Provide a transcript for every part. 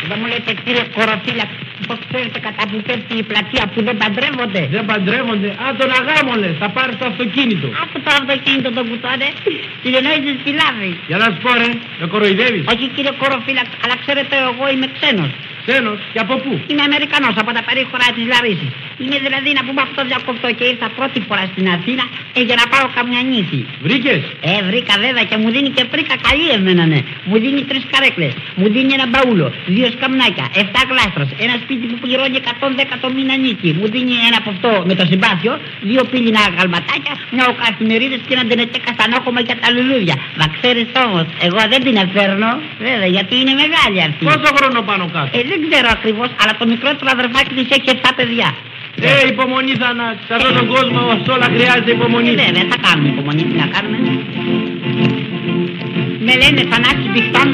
Δεν μου λέτε κύριε Κοροφίλα, πως ξέρετε κατά που πέφτει η πλατεία που δεν παντρεύονται. Δεν παντρεύονται. Α, τον αγάμο λες, θα πάρεις το αυτοκίνητο. Από το αυτοκίνητο τον κουτώνε, συνεννόησες φυλάδι. Για να σου πω ρε, με κοροϊδεύεις. Όχι κύριε Κοροφίλα, αλλά ξέρετε εγώ είμαι ξένος. Ξένος, και από πού? Είμαι Αμερικανός από τα περίχωρα της Λαρίσης. Είμαι δηλαδή να πούμε αυτό διακοπτό και ήρθα πρώτη φορά στην Αθήνα για να πάω καμιά νύχη. Βρήκες? Βρήκα βέβαια και μου δίνει και πρίκα καλή εμένα ναι. Μου δίνει 3 καρέκλες, μου δίνει ένα μπαούλο, 2 σκαμνάκια, 7 γλάστρες, ένα σπίτι που πληρώνει 110 το μήνα νίκη. Μου δίνει ένα από αυτό με το συμπάθειο, 2 πύληνα γαλματάκια, μια οκαθημερίδες και ένα ντενετέκα στανόχωμα για τα λουλούδια. Μα ξέρεις όμως, εγώ δεν την αφαίρνω, βέβαια γιατί είναι μεγάλη αυτή. Πόσο χρόνο πάνω κάτω? Δεν ξέρω ακριβώς, αλλά το μικρότερο αδερφάκι της έχει 7 παιδιά. Υπομονή Θανάση. Σε αυτόν τον κόσμο σε όλα χρειάζεται υπομονή. Βέβαια, θα κάνουμε υπομονή, τι να κάνουμε. Με λένε Θανάση Μπιχτών,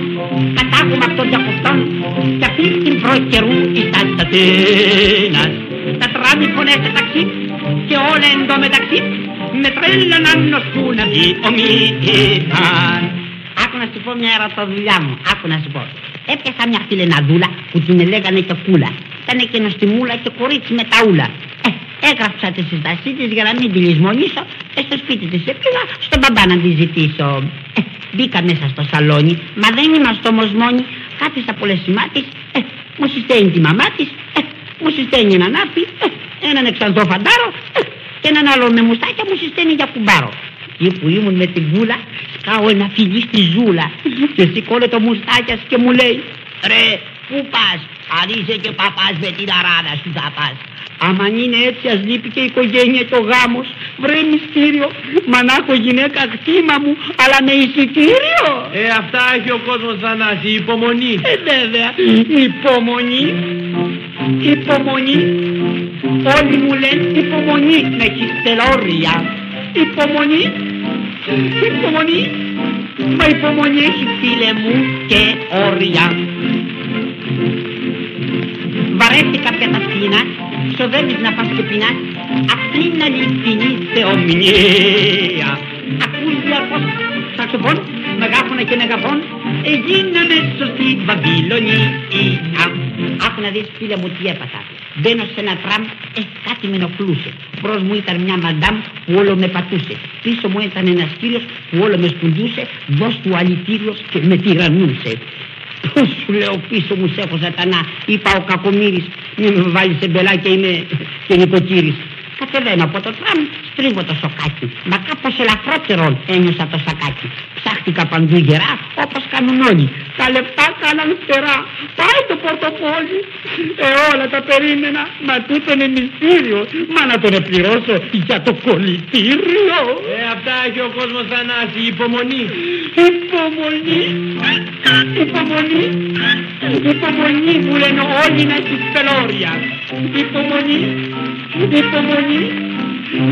κατάγουμε αυτών διακοπτών και αυτή την προκαιρού εις τα Αθήνας. Τα τράβει φωνές σε ταξί και όλα εντωμεταξύ με τρέλαναν νοσκού να βγει ο μύτηραν. Άκου να σου πω μια ερωτοδουλειά μου, άκου να σου πω. Έπιασα μια φιλεναδούλα που την λέγανε και κούλα. Ήτανε και νοστιμούλα και κορίτσι με ταούλα. Έγραψα τη συστασή της για να μην τη λησμονήσω και στο σπίτι της πήγα στον μπαμπά να τη ζητήσω. Μπήκα μέσα στο σαλόνι, μα δεν είμαστε όμως μόνοι. Κάθισα πολλές της, μου συσταίνει τη μαμά της, μου συσταίνει έναν άπη, έναν εξανθό φαντάρο και έναν άλλο με μουστάκια μου συσταίνει για κουμπάρο. Εκεί που ήμουν με την κούλα, σκάω ένα φιλί στη ζούλα και σηκώνει το μουστάκιας και μου λέει «Ρε, πού πας, αν είσαι και παπάς με την αράδα σου θα πας». Άμα είναι έτσι ας λείπει και η οικογένεια και ο γάμος. Βρε μυστήριο, μα να έχω γυναίκα κτήμα μου, αλλά με εισιτήριο. Αυτά έχει ο κόσμος Θανάση, υπομονή. Βέβαια, υπομονή. Υπομονή. Όλοι μου λένε υπομονή, με χιστελόρια. Υπομονή. Υπομονή. Μα υπομονή έχει φίλε μου και όρια. Βαρέθηκα πια τα σκηνά, ξοδεύεις να πας και πεινάς, αυτή είναι αληθινή θεομηνία. Ακούς διαρκώς σαξοφών, μεγάφωνα και μεγαφών, γίναμε σωστή Βαβυλωνία. Άκου να δεις φίλε μου τι έπαθα. Μπαίνω σε ένα τραμ, κάτι με ενοχλούσε. Μπρος μου ήταν μια μαντάμ που όλο με πατούσε. Πίσω μου ήταν ένας κύριος που όλο με σπουντούσε, δώσ' του αλητήριος και με τυραννούσε. Πώς σου λέω πίσω μου σέχω σατανά, είπα ο κακομοίρης, μη με βάλεις σε μπελά και είμαι και νοικοκύρης. Κατεβαίνω από το τραμ, στρίβω το σοκάκι, μα κάπως ελαφρότερο ένιωσα το σακάκι. Ψάχτηκα παντού γερά, όπως κάνουν όλοι. Τα λεπτά κάναν φτερά, πάει το πορτοφόλι. Όλα τα περίμενα, μα τούτο είναι μυστήριο. Μα να τον πληρώσω για το κολλητήριο. Αυτά έχει ο κόσμος Θανάση, υπομονή. Υπομονή. Υπομονή. Υπομονή που λένε όλοι να έχεις πελώρια. Υπομονή. Υπομονή.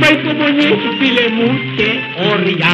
Μα υπομονή έχει φίλε μου και όρια.